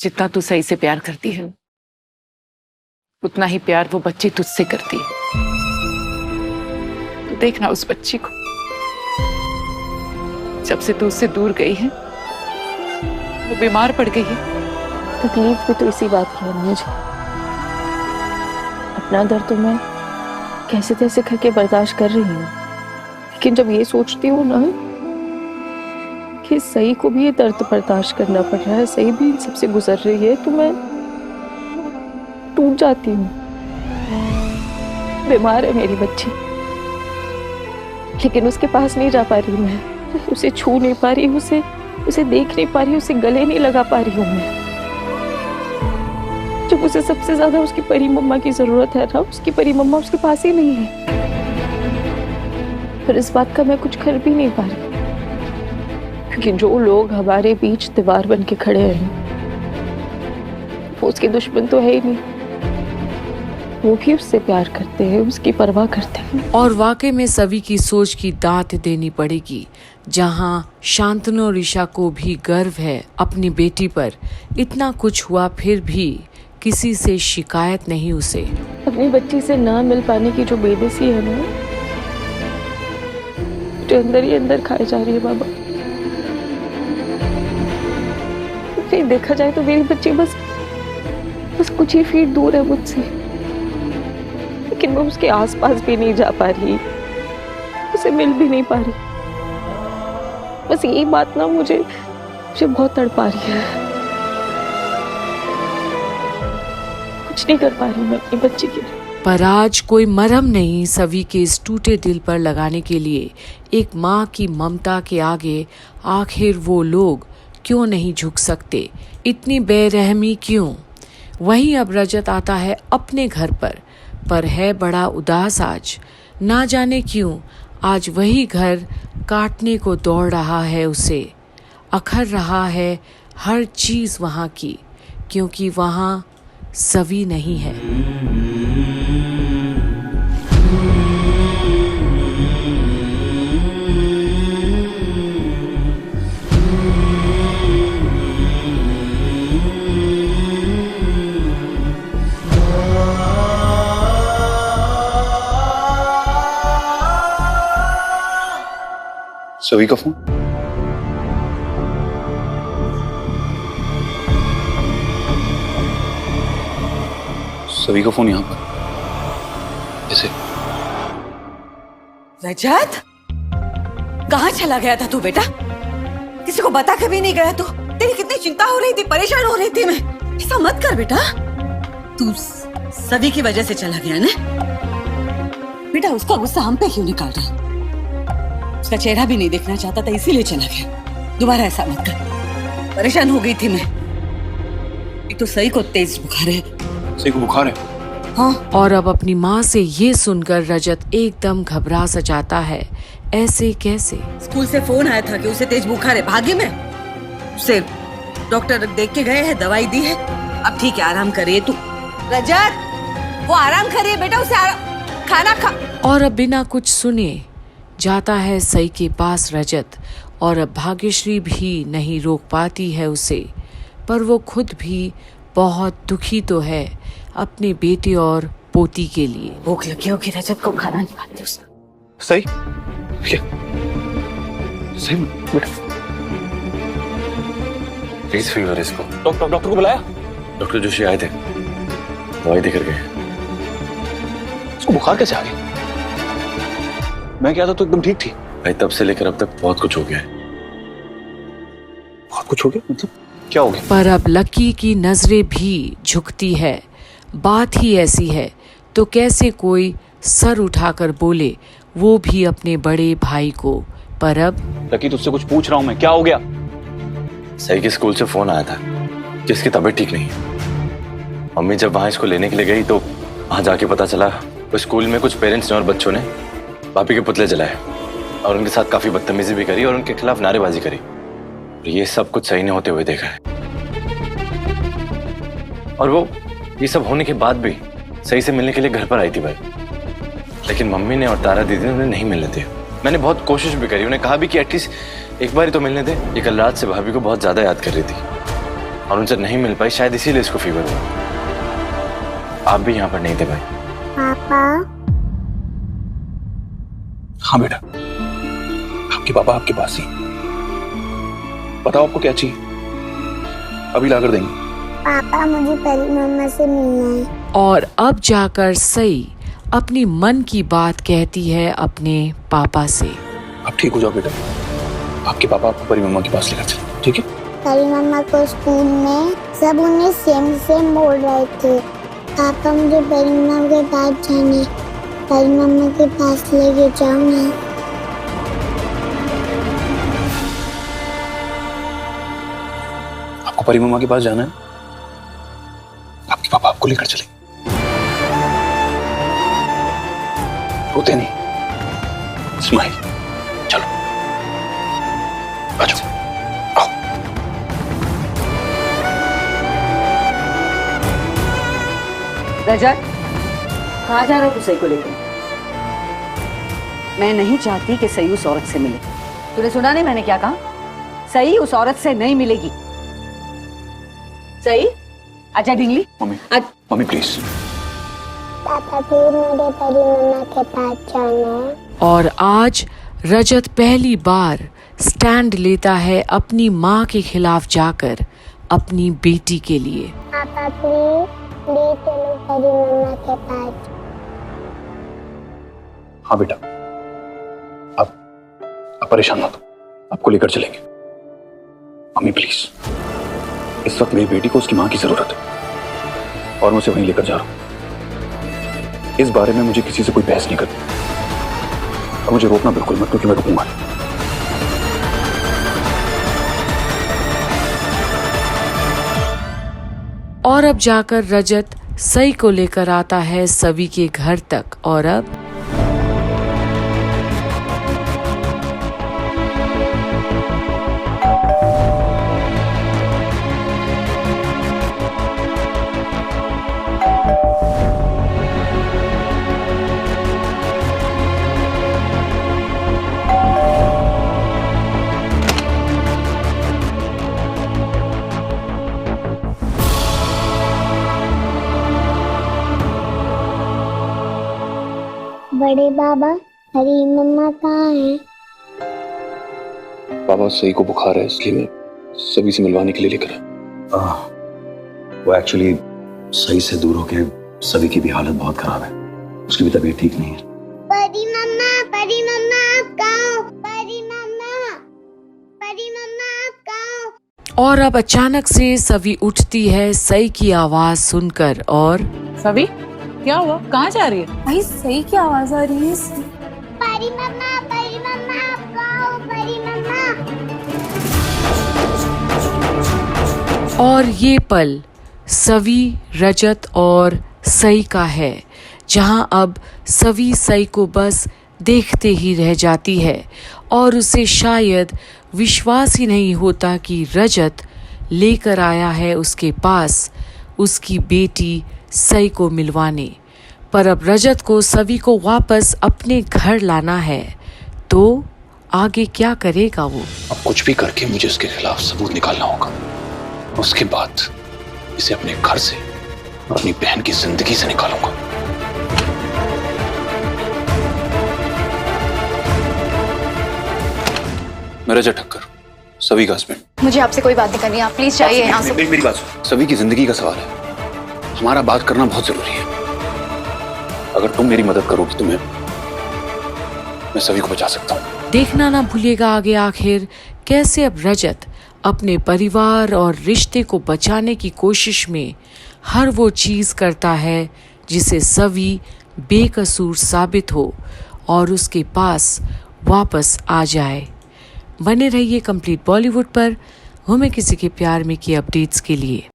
जितना तू सही से प्यार करती है उतना ही प्यार वो बच्ची तुझसे करती है। तू देखना उस बच्ची को, जब से तू उससे दूर गई है वो बीमार पड़ गई है। तकलीफ भी तो इसी बात की है मुझे। अपना दर्द तो मैं कैसे तैसे करके बर्दाश्त कर रही हूँ, लेकिन जब ये सोचती हूँ ना कि सही को भी ये दर्द बर्दाश्त करना पड़ रहा है, सही भी इन सबसे गुजर रही है, तो मैं टूट जाती हूँ। बीमार है मेरी बच्ची, लेकिन उसके पास नहीं जा पा रही मैं, उसे छू नहीं पा रही, उसे देख नहीं पा रही, उसे गले नहीं लगा पा रही हूँ मैं। जब उसे सबसे ज्यादा उसकी परी मम्मा की जरूरत है ना, उसकी परी मम्मा उसके पास ही नहीं है। पर इस बात का मैं कुछ कर भी नहीं पा रही, क्योंकि जो लोग हमारे बीच दीवार बन के खड़े हैं वो उसके दुश्मन तो है ही नहीं, वो भी उससे प्यार करते हैं, उसकी परवाह करते हैं। और वाकई में सभी की सोच की दात देनी पड़ेगी। जहां शांतनु और ईशा को भी गर्व है अपनी बेटी पर, इतना कुछ हुआ फिर भी किसी से शिकायत नहीं उसे। अपनी बच्ची से ना मिल पाने की जो बेबसी है ना, जो अंदर ही अंदर खाई जा रही है बाबा। कहीं देखा जाए तो मेरी बच्ची बस कुछ ही फीट दूर है मुझसे, लेकिन मैं उसके आसपास भी नहीं जा पा रही, उसे मिल भी नहीं पा रही। बस यही बात ना मुझे बहुत तड़पा रही है। कुछ नहीं कर पा रही मैं अपनी बच्ची के लिए। पर आज कोई मरहम नहीं सभी के इस टूटे दिल पर लगाने के लिए। एक माँ की ममता के आगे आखिर वो लोग क्यों नहीं झुक सकते? इतनी बेरहमी क्यों? वहीं अब रजत आता है अपने घर पर है बड़ा उदास आज। ना जाने क्यों आज वही घर काटने को दौड़ रहा है उसे। अखर रहा है हर चीज वहाँ की, क्योंकि वहाँ सभी नहीं है। सभी का फोन? सभी का फोन यहाँ पर ऐसे। रजत, कहाँ चला गया था तू बेटा? किसी को बता के भी नहीं गया तू? तेरी कितनी चिंता हो रही थी, परेशान हो रही थी मैं। ऐसा मत कर बेटा, तू सभी की वजह से चला गया ना बेटा। उसका गुस्सा हम पे क्यों निकाल रहा? उसका चेहरा भी नहीं देखना चाहता था, इसीलिए चला गया। दोबारा ऐसा मत कर। परेशान हो गई थी मैं। एक तो सही को तेज बुखार है। सही को बुखार है? हाँ। और अब अपनी माँ से ये सुनकर रजत एकदम घबरा सा जाता है। ऐसे कैसे? स्कूल से फोन आया था कि उसे तेज बुखार है, भागी में। उसे डॉक्टर देख के गए हैं, दवाई दी है, अब ठीक है, आराम करिए तू। रजत, वो आराम करिए बेटा, उसे खाना खा। और अब बिना कुछ सुने जाता है सई के पास रजत। और अब भाग्यश्री भी नहीं रोक पाती है उसे, पर वो खुद भी बहुत दुखी तो है अपने बेटे और पोती के लिए। भूख लगी होगी रजत को, खाना निकालते उसका। सही क्या? सही बेटा, प्लीज फीवर इसको। डॉक्टर को बुलाया? डॉक्टर जोशी आए थे, दवाई देकर गए। इसको बुखार कैसे आ गया? मैं क्या था तो एकदम ठीक थी भाई। तब से लेकर अब तक बहुत कुछ हो गया है। बहुत कुछ हो गया मतलब क्या हो गया? पर अब लकी की नजरें भी झुकती है। बात ही ऐसी है तो कैसे कोई सर उठाकर बोले, वो भी अपने बड़े भाई को। पर अब लकी, तुझसे कुछ पूछ रहा हूँ मैं, क्या हो गया? सही के स्कूल से फोन आया था कि इसकी तबीयत ठीक नहीं है। मम्मी जब वहां इसको लेने के लिए गई तो वहां जाके पता चला वो स्कूल में कुछ पेरेंट्स ने और बच्चों ने पापी के पुतले जलाए और उनके साथ काफी बदतमीजी भी करी और उनके खिलाफ नारेबाजी करी। ये सब कुछ सही नहीं होते हुए देखा है। और वो ये सब होने के बाद भी सही से मिलने के लिए घर पर आई थी भाई, लेकिन मम्मी ने और तारा दीदी ने उन्हें नहीं मिलने दिया। मैंने बहुत कोशिश भी करी, उन्हें कहा भी कि एटलीस्ट एक बार ही तो मिलने दे। ये कल रात से भाभी को बहुत ज्यादा याद कर रही थी, और उनसे नहीं मिल पाई, शायद इसीलिए इसको फीवर हुआ। आप भी यहाँ पर नहीं थे भाई। पापा। हाँ बेटा, आपके पापा आपके पास ही। बताओ आपको क्या चाहिए, अभी लाकर देंगे। पापा मुझे परी मम्मा से मिलना है। और अब जाकर सई अपनी मन की बात कहती है अपने पापा से। आप ठीक हो जाओ बेटा, आपके पापा आपको परी मम्मा के पास लेकर चले, ठीक है? परी मम्मा को स्कूल में सब उन्हें सेम बोल रहे थे। पापा मुझे परी मम्मा के पास जाने, परी मम्मा के पास लेके जाओ ना। आपको परी मम्मा के पास जाना है, आपके पापा आपको लेकर चले। रोते नहीं, स्माइल। चलो आ जाओ, आओ। रजत, कहाँ जा रहा हो तू सही को लेकर? मैं नहीं चाहती कि सही उस औरत से मिले। तूने सुना नहीं मैंने क्या कहा? सही उस औरत से नहीं मिलेगी। सही, अच्छा ढिंगली। Mummy please. पापा फिर मुझे परी मम्मा के पास जाना है। और आज रजत पहली बार स्टैंड लेता है अपनी माँ के खिलाफ जाकर अपनी बेटी के लिए। पापा प्लीज चलो परी मम्मा के पास। हाँ बेटा, आप परेशान मत हो, आपको लेकर चलेंगे। मम्मी प्लीज, इस वक्त मेरी बेटी को उसकी माँ की जरूरत है और मैं उसे वहीं लेकर जा रहा हूं। इस बारे में मुझे किसी से कोई बहस नहीं करनी और मुझे रोकना बिल्कुल मत, क्योंकि मैं रुकूंगा। और अब जाकर रजत सई को लेकर आता है सवी के घर तक। और अब बड़े बाबा, परी मम्मा कहाँ हैं? बाबा सही को बुखार है, इसलिए मैं सभी से मिलवाने के लिए लेकर आया। वो एक्चुअली सही से दूर होके सभी की भी हालत बहुत खराब है, उसकी भी तबीयत ठीक नहीं है। परी मम्मा आप कहाँ हो? परी मम्मा आप कहाँ हो? और अब अचानक से सवी उठती है सई की आवाज सुनकर। और सभी, क्या हुआ? कहाँ जा रही है? भाई सही की आवाज आ रही है। परी मम्मा आप कहाँ हो? परी मम्मा। और ये पल सवी, रजत और सई का है, जहां अब सवी सई को बस देखते ही रह जाती है और उसे शायद विश्वास ही नहीं होता कि रजत लेकर आया है उसके पास उसकी बेटी सई को मिलवाने। पर अब रजत को सवी को वापस अपने घर लाना है, तो आगे क्या करेगा वो? अब कुछ भी करके मुझे उसके खिलाफ सबूत निकालना होगा, उसके बाद इसे अपने घर से और अपनी बहन की जिंदगी से निकालूंगा। मैं रजत ठक्कर, सभी का हस्बैंड। मुझे आपसे कोई बात नहीं करनी, आप प्लीज चाहिए यहाँ से। मेरी बात सुनो, सभी की जिंदगी का सवाल है, हमारा बात करना बहुत जरूरी है। अगर तुम मेरी मदद करोगी तो मैं सभी को बचा सकता हूँ। देखना ना भूलिएगा आगे आखिर कैसे अब रजत अपने परिवार और रिश्ते को बचाने की कोशिश में हर वो चीज करता है जिसे सवी बेकसूर साबित हो और उसके पास वापस आ जाए। बने रहिए कंप्लीट बॉलीवुड पर। हमें किसी के प्यार में की अपडेट्स के लिए।